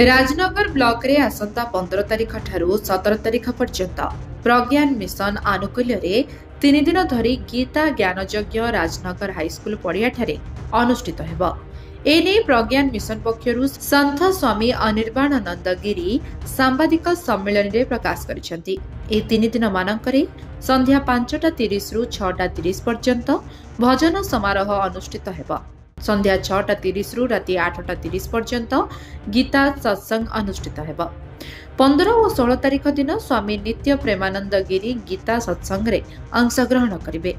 Rajnagar block रे आसंता 15 तारिख ठारू 17 तारिख पर्यंत प्रज्ञान मिशन आनुकूल्य रे 3 दिन धरी गीता ज्ञानयज्ञ राजनगर हाईस्कूल पड़ियाठारे अनुष्ठित हेब। एने प्रज्ञान मिशन पक्षरु संत स्वामी अनिर्बाणानंद गिरी सांबादिक सम्मेलन रे प्रकाश करिसेंती। ए 3 दिन मानकरे संध्या 5:30 रु 6:30 पर्यंत भजन समारोह अनुष्ठित हेब। संध्या 6:30 रु राति 8:30 पर्यंत गीता सत्संग अनुष्ठित हेब। 15 और 16 तारिख दिन स्वामी नित्य प्रेमानंद गिरी गीता सत्संग रे अंशग्रहण करिवे।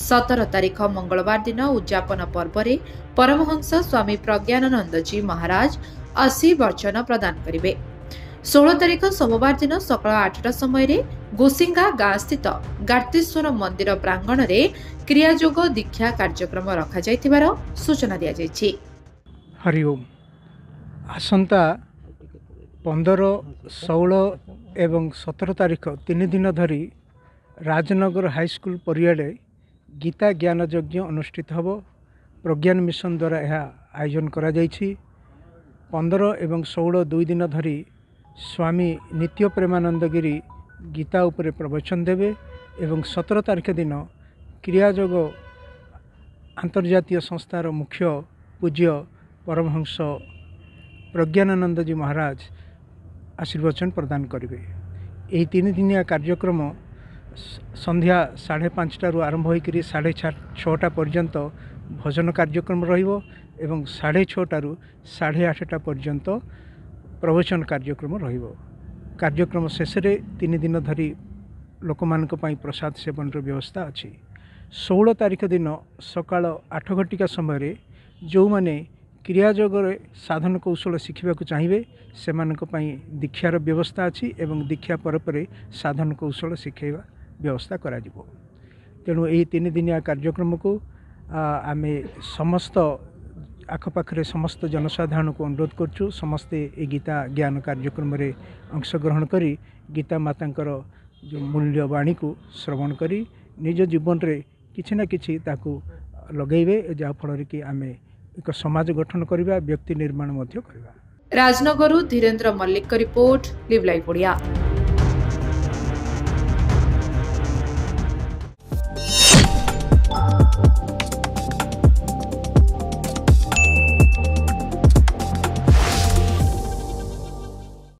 17 तारिख मंगलवार दिन उद्यापन पर्व रे परमहंस स्वामी प्रज्ञानानंद जी महाराज 80 वचन प्रदान करिवे। 16 तारिख सोमवार दिन सकाळ 8टा समय रे गोसिंगा गाँ स्थित गार्तेश्वर मंदिर प्रांगण रे क्रियायोग दीक्षा कार्यक्रम रखा जाइतिबार सूचना दिया जाइछि। हरिओम। आसंता 15, 16 एवं 17 तारिख 3 दिन धरी राजनगर हाईस्कूल परियाड़े गीता ज्ञान यज्ञ अनुष्ठित हब। प्रज्ञान मिशन द्वारा यह आयोजन करा जाइछि। 15 एवं 16 2 दिन धरी स्वामी नित्य प्रेमानंद गिरी गीता उपरे प्रवचन देवे एवं 17 तारिख दिन क्रियायोग अंतर्जातीय संस्थार मुख्य पूज्य परमहंस प्रज्ञानानंद जी महाराज आशीर्वचन प्रदान करेंगे। यही 3 दिनिया कार्यक्रम संध्या 5:30 आरंभ होकर 6:30 पर्यंत भजन कार्यक्रम रहिबो एवं 6:30 8:30 पर्यंत प्रवचन कार्यक्रम रहिबो। कार्यक्रम शेष रे 3 दिन धरी लोकमानक पई प्रसाद सेवन व्यवस्था अच्छी। 16 तारिख दिन सकाळ 8 घटिका समय जो माने क्रियायोग साधन कौशल शिखा चाहिए से दीक्षार व्यवस्था अच्छी एवं दीक्षा पर साधन कौशल शिखेवा व्यवस्था करा जिवो। तेणु यही 3 दिनिया कार्यक्रम को आम समस्त आखपाखे समस्त जनसाधारण को अनुरोध करछु समस्ते ए गीता ज्ञान कार्यक्रम रे अंशग्रहण करी गीता मातांकर जो मूल्यवाणी को श्रवण करी निज जीवन रे किछि ना किछि ताकू लगेबे जा फल कि आम एक समाज गठन करबा व्यक्ति निर्माण मध्य करबा। राजनगरु Dhirendra Mallick report live live Odia.